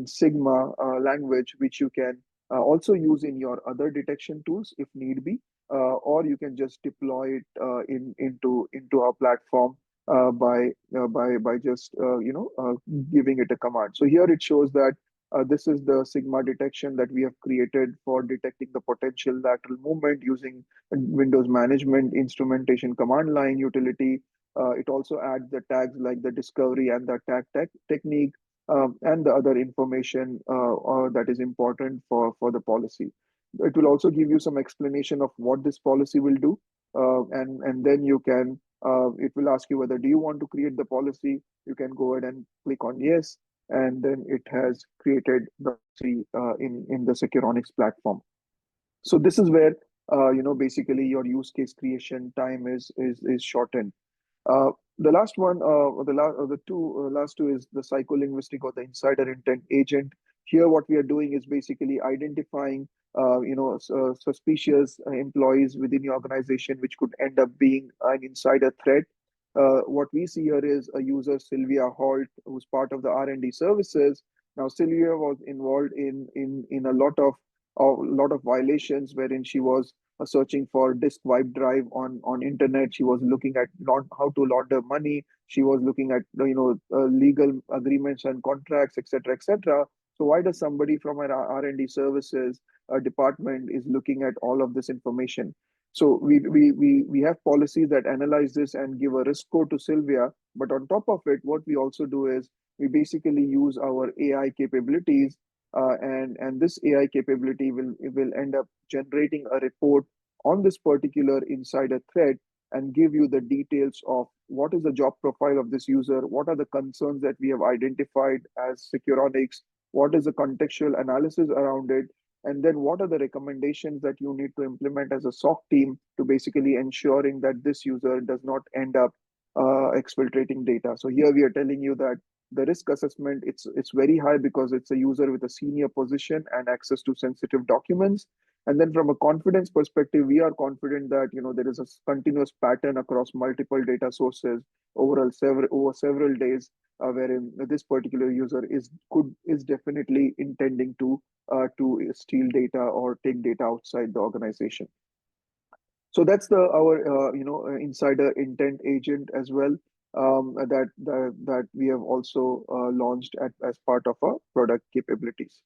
Sigma language, which you can also use in your other detection tools if need be, or you can just deploy it into our platform by just giving it a command. So here it shows that this is the Sigma detection that we have created for detecting the potential lateral movement using Windows management instrumentation command line utility. It also adds the tags like the discovery and the tag technique, and the other information that is important for the policy. It will also give you some explanation of what this policy will do. And then you can, it will ask you whether do you want to create the policy. You can go ahead and click on yes, and then it has created the policy in the Securonix platform. So this is where basically your use case creation time is shortened. Uh, the last one, the last two is the psycholinguistic or the insider intent agent. Here, what we are doing is basically identifying, suspicious employees within your organization, which could end up being an insider threat. What we see here is a user, Sylvia Holt, who's part of the R&D services. Now, Sylvia was involved in a lot of violations, wherein she was searching for disk wipe drive on internet. She was looking at how to launder money. She was looking at legal agreements and contracts, etc., etc. So why does somebody from our R&D services department is looking at all of this information? So we have policies that analyze this and give a risk score to Sylvia. But on top of it, what we also do is we basically use our AI capabilities, and this AI capability will end up generating a report on this particular insider threat and give you the details of what is the job profile of this user, what are the concerns that we have identified as Securonix, what is the contextual analysis around it, and then what are the recommendations that you need to implement as a SOC team to basically ensuring that this user does not end up exfiltrating data. So here we are telling you that the risk assessment, it's very high because it's a user with a senior position and access to sensitive documents. And then from a confidence perspective, we are confident that there is a continuous pattern across multiple data sources over several days, wherein this particular user is definitely intending to steal data or take data outside the organization. So that's our insider intent agent as well, that we have also launched as part of our product capabilities.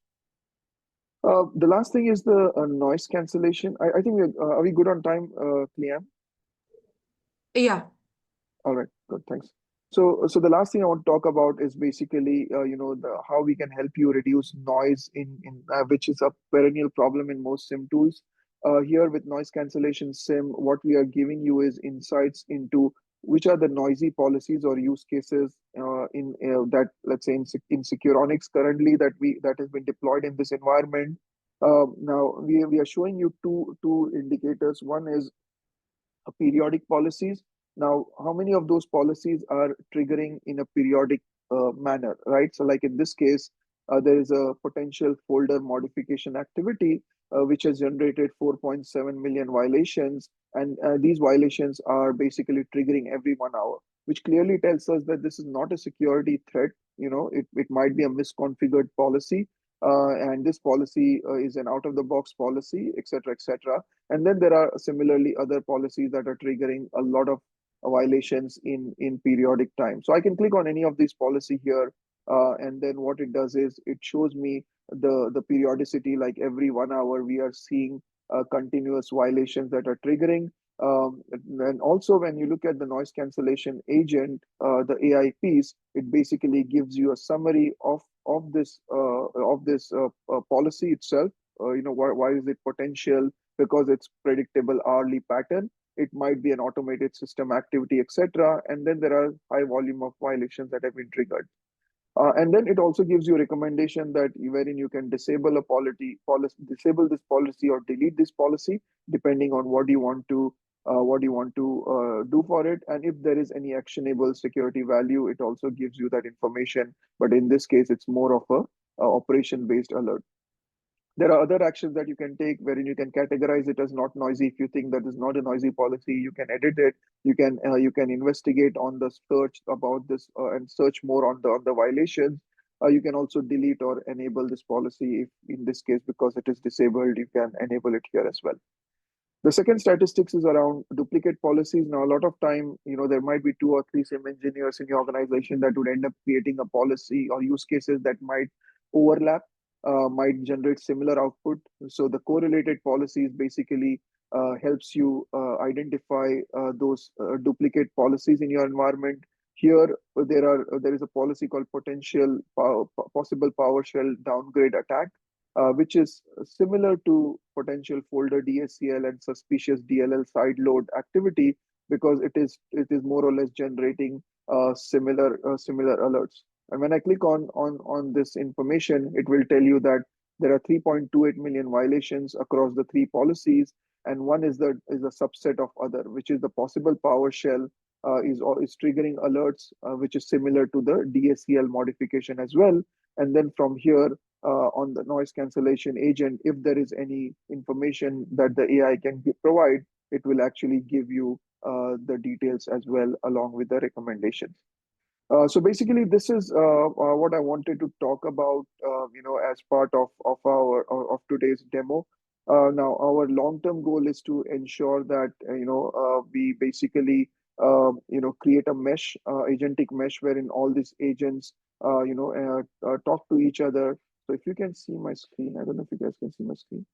The last thing is the noise cancellation. I think are we good on time, Cleanne? Yeah. All right, good, thanks. So the last thing I want to talk about is basically how we can help you reduce noise in which is a perennial problem in most SIEM tools. Here with noise cancellation SIEM, what we are giving you is insights into which are the noisy policies or use cases in that, let's say, in Securonix currently that has been deployed in this environment. Now we are showing you two indicators. One is periodic policies. Now, how many of those policies are triggering in a periodic manner, right? So like in this case, there is a potential folder modification activity which has generated 4.7 million violations. And these violations are basically triggering every 1 hour, which clearly tells us that this is not a security threat. It might be a misconfigured policy. And this policy is an out-of-the-box policy, etc., etc. And then there are similarly other policies that are triggering a lot of violations in periodic time. So I can click on any of these policy here, and then what it does is it shows me the periodicity. Like every 1 hour, we are seeing continuous violations that are triggering. And also, when you look at the noise cancellation agent, the AI piece, it basically gives you a summary of this policy itself. Why is it potential? Because it's predictable hourly pattern. It might be an automated system activity, etc. And then there are high volume of violations that have been triggered. And then it also gives you a recommendation that wherein you can disable disable this policy or delete this policy, depending on what you want to do for it. And if there is any actionable security value, it also gives you that information. But in this case, it's more of a operation-based alert. There are other actions that you can take wherein you can categorize it as not noisy. If you think that is not a noisy policy, you can edit it. You can investigate on the search about this and search more on the violations. You can also delete or enable this policy if in this case, because it is disabled, you can enable it here as well. The second statistics is around duplicate policies. Now, a lot of time, there might be 2 or 3 SIEM engineers in your organization that would end up creating a policy or use cases that might overlap, might generate similar output. So the correlated policies basically helps you identify those duplicate policies in your environment. Here, there is a policy called possible PowerShell downgrade attack. which is similar to potential folder DSCL and suspicious DLL side load activity, because it is more or less generating similar alerts. And when I click on this information, it will tell you that there are 3.28 million violations across the three policies, and one is a subset of other, which is the possible PowerShell is triggering alerts, which is similar to the DSCL modification as well. And then from here, on the noise cancellation agent, if there is any information that the AI can provide, it will actually give you the details as well, along with the recommendations. So basically, this is what I wanted to talk about, as part of today's demo. Now, our long-term goal is to ensure that we basically create a mesh, agentic mesh, wherein all these agents talk to each other. So if you can see my screen, I don't know if you guys can see my screen.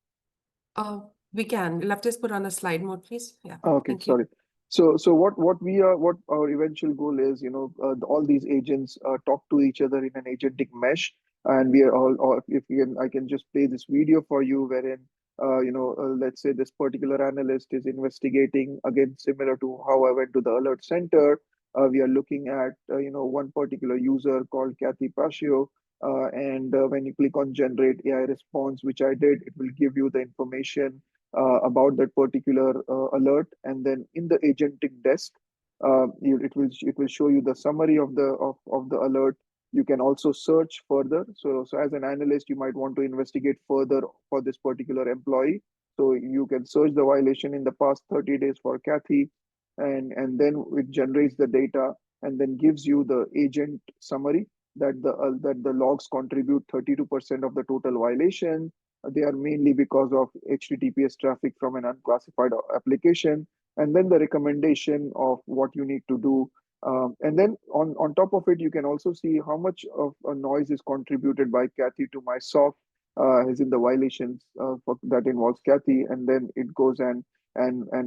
We can. You'll have to just put on a slide mode, please. Yeah. Okay, Thank you. sorry. So what our eventual goal is, all these agents talk to each other in an agentic mesh, and we are all if you can, I can just play this video for you, wherein let's say this particular analyst is investigating, again similar to how I went to the alert center. We are looking at one particular user called Kathy Pascio, and when you click on generate AI response, which I did, it will give you the information about that particular alert. And then in the agentic desk, it will show you the summary of the alert. You can also search further. So as an analyst, you might want to investigate further for this particular employee. So you can search the violation in the past 30 days for Kathy, and then it generates the data and then gives you the agent summary that the logs contribute 32% of the total violation. They are mainly because of HTTPS traffic from an unclassified application, and then the recommendation of what you need to do. And then on top of it, you can also see how much of a noise is contributed by Kathy to my SOC, as in the violations that involves Kathy, and then it goes and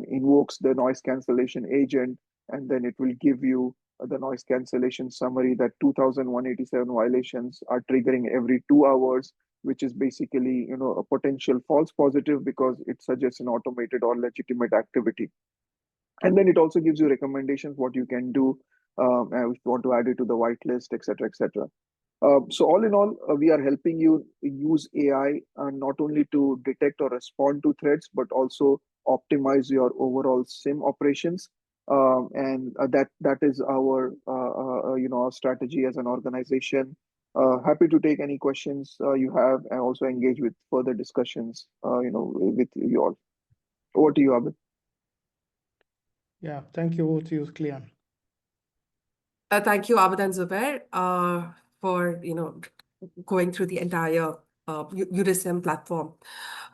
invokes the noise cancellation agent, and then it will give you the noise cancellation summary that 2,187 violations are triggering every 2 hours, which is basically a potential false positive because it suggests an automated or legitimate activity. And then it also gives you recommendations what you can do, if you want to add it to the whitelist, etc., etc. So all in all, we are helping you use AI not only to detect or respond to threats, but also optimize your overall SIEM operations. And that is our our strategy as an organization. Happy to take any questions you have, and also engage with further discussions with you all. Over to you, Abid. Yeah, thank you. Over to you, Clean. Thank you, Abid and Zubair, for going through the entire UDSM platform.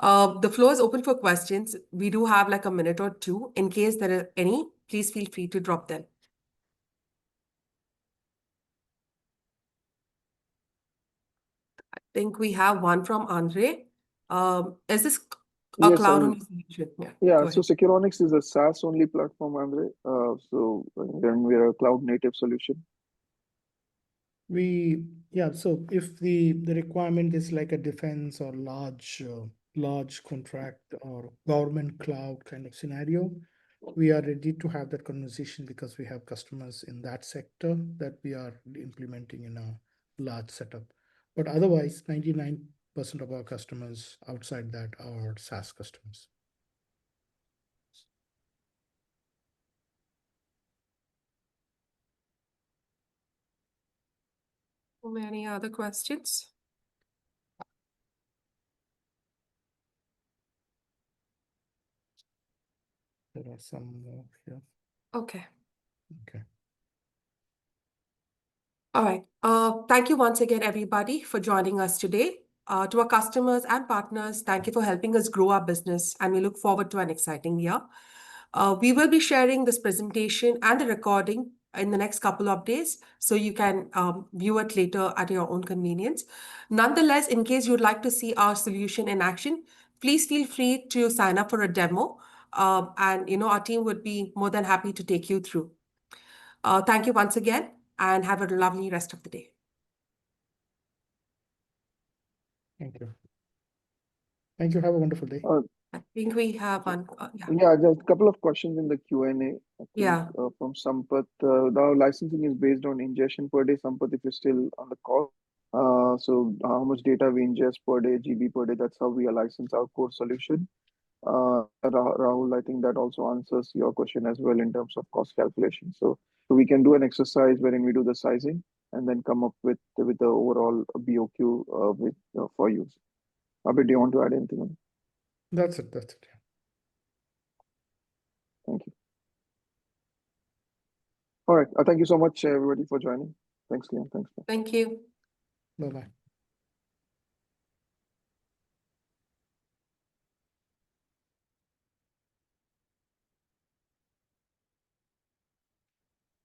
The floor is open for questions. We do have like a minute or two. In case there are any, please feel free to drop them. I think we have one from Andre. Is this a Yes, cloud-only solution? Yeah, go so ahead. Securonix is a SaaS-only platform, Andre. So then we're a cloud-native solution. So if the requirement is like a defense or large contract or government cloud kind of scenario, we are ready to have that conversation because we have customers in that sector that we are implementing in a large setup. But otherwise, 99% of our customers outside that are SaaS customers. Any other questions? There are some more here. Okay. Okay. All right. Thank you once again, everybody, for joining us today. To our customers and partners, thank you for helping us grow our business, and we look forward to an exciting year. We will be sharing this presentation and the recording in the next couple of days, so you can view it later at your own convenience. Nonetheless, in case you'd like to see our solution in action, please feel free to sign up for a demo, and our team would be more than happy to take you through. Thank you once again, and have a lovely rest of the day. Thank you. Thank you. Have a wonderful day. I think we have one. Yeah, just a couple of questions in the Q&A, I think, Yeah. from Sampath. The licensing is based on ingestion per day. Sampath, if you're still on the call. So how much data we ingest per day, GB per day, that's how we license our core solution. Rahul, I think that also answers your question as well in terms of cost calculation. So we can do an exercise wherein we do the sizing and then come up with the overall BOQ for use. Abid, do you want to add anything on? That's it. That's it. Thank you. All right. Thank you so much, everybody, for joining. Thanks, Liam. Thanks. Thank you. Bye-bye.